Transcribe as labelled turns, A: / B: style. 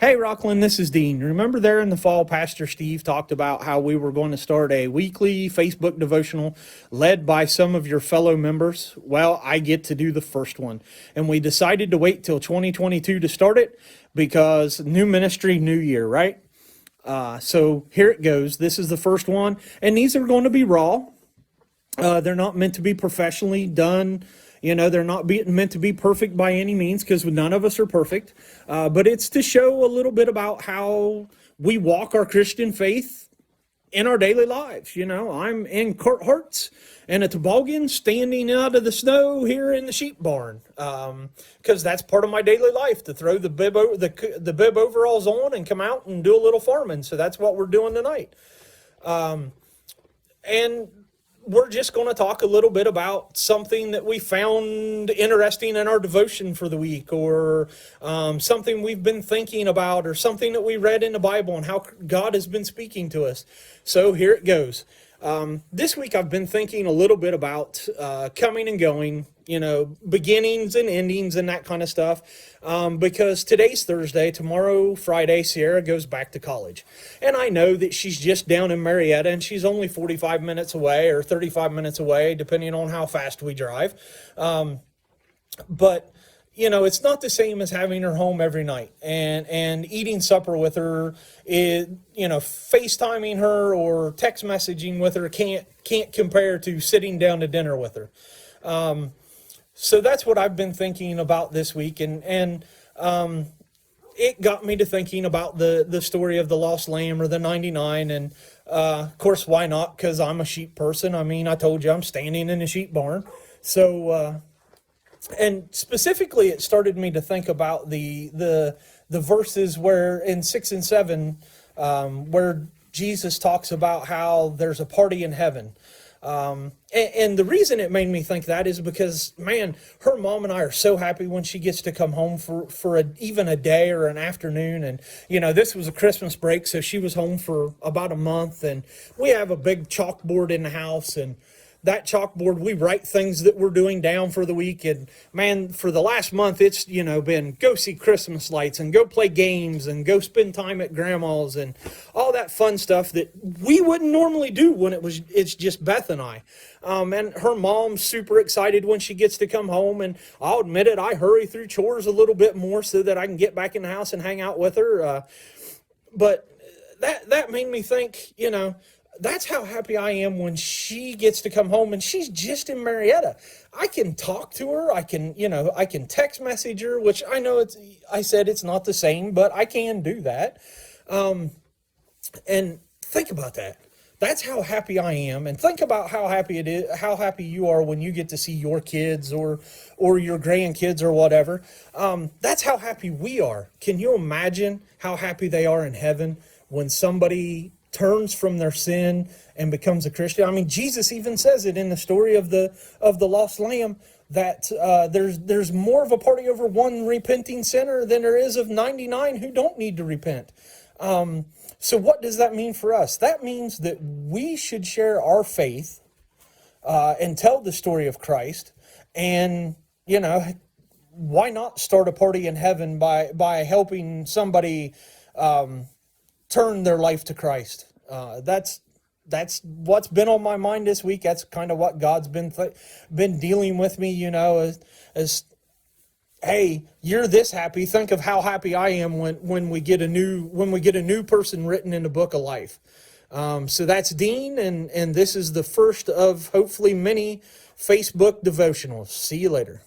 A: Hey, Rockland, this is Dean. Remember there in the fall, Pastor Steve talked about how we were going to start a weekly Facebook devotional led by some of your fellow members? Well, I get to do the first one. And we decided to wait till 2022 to start it because new ministry, new year, right? So here it goes. This is the first one. And these are going to be raw. They're not meant to be professionally done. They're not meant to be perfect by any means because none of us are perfect. But it's to show a little bit about how we walk our Christian faith in our daily lives. I'm in Hartz and a toboggan standing out of the snow here in the sheep barn because that's part of my daily life, to throw the bib overalls on and come out and do a little farming. So that's what we're doing tonight. And we're just going to talk a little bit about something that we found interesting in our devotion for the week, or something we've been thinking about, or something that we read in the Bible and how God has been speaking to us. So here it goes. This week I've been thinking a little bit about coming and going, beginnings and endings and that kind of stuff, because today's Thursday, tomorrow, Friday, Sierra goes back to college. And I know that she's just down in Marietta and she's only 45 minutes away or 35 minutes away, depending on how fast we drive. But it's not the same as having her home every night and eating supper with her. FaceTiming her or text messaging with her can't compare to sitting down to dinner with her. So that's what I've been thinking about this week, and it got me to thinking about the story of the lost lamb, or the 99, and of course, why not? Because I'm a sheep person. I mean, I told you I'm standing in a sheep barn. So, and specifically, it started me to think about the verses where in 6 and 7, where Jesus talks about how there's a party in heaven. And the reason it made me think that is because, man, her mom and I are so happy when she gets to come home for even a day or an afternoon. And, this was a Christmas break, so she was home for about a month. And we have a big chalkboard in the house, and that chalkboard, we write things that we're doing down for the week. And man, for the last month, it's, been go see Christmas lights and go play games and go spend time at grandma's and all that fun stuff that we wouldn't normally do when it's just Beth and I. And her mom's super excited when she gets to come home. And I'll admit it, I hurry through chores a little bit more so that I can get back in the house and hang out with her. But that made me think, that's how happy I am when she gets to come home and she's just in Marietta. I can talk to her. I can text message her, which I know I said it's not the same, but I can do that. And think about that. That's how happy I am. And think about how happy you are when you get to see your kids or your grandkids or whatever. That's how happy we are. Can you imagine how happy they are in heaven when somebody turns from their sin and becomes a Christian? I mean, Jesus even says it in the story of the lost lamb, that there's more of a party over one repenting sinner than there is of 99 who don't need to repent. So what does that mean for us? That means that we should share our faith and tell the story of Christ. And why not start a party in heaven by helping somebody turn their life to Christ? That's what's been on my mind this week. That's kind of what God's been dealing with me, as hey, you're this happy. Think of how happy I am when we get a new person written in the book of life. So that's Dean, and this is the first of hopefully many Facebook devotionals. See you later.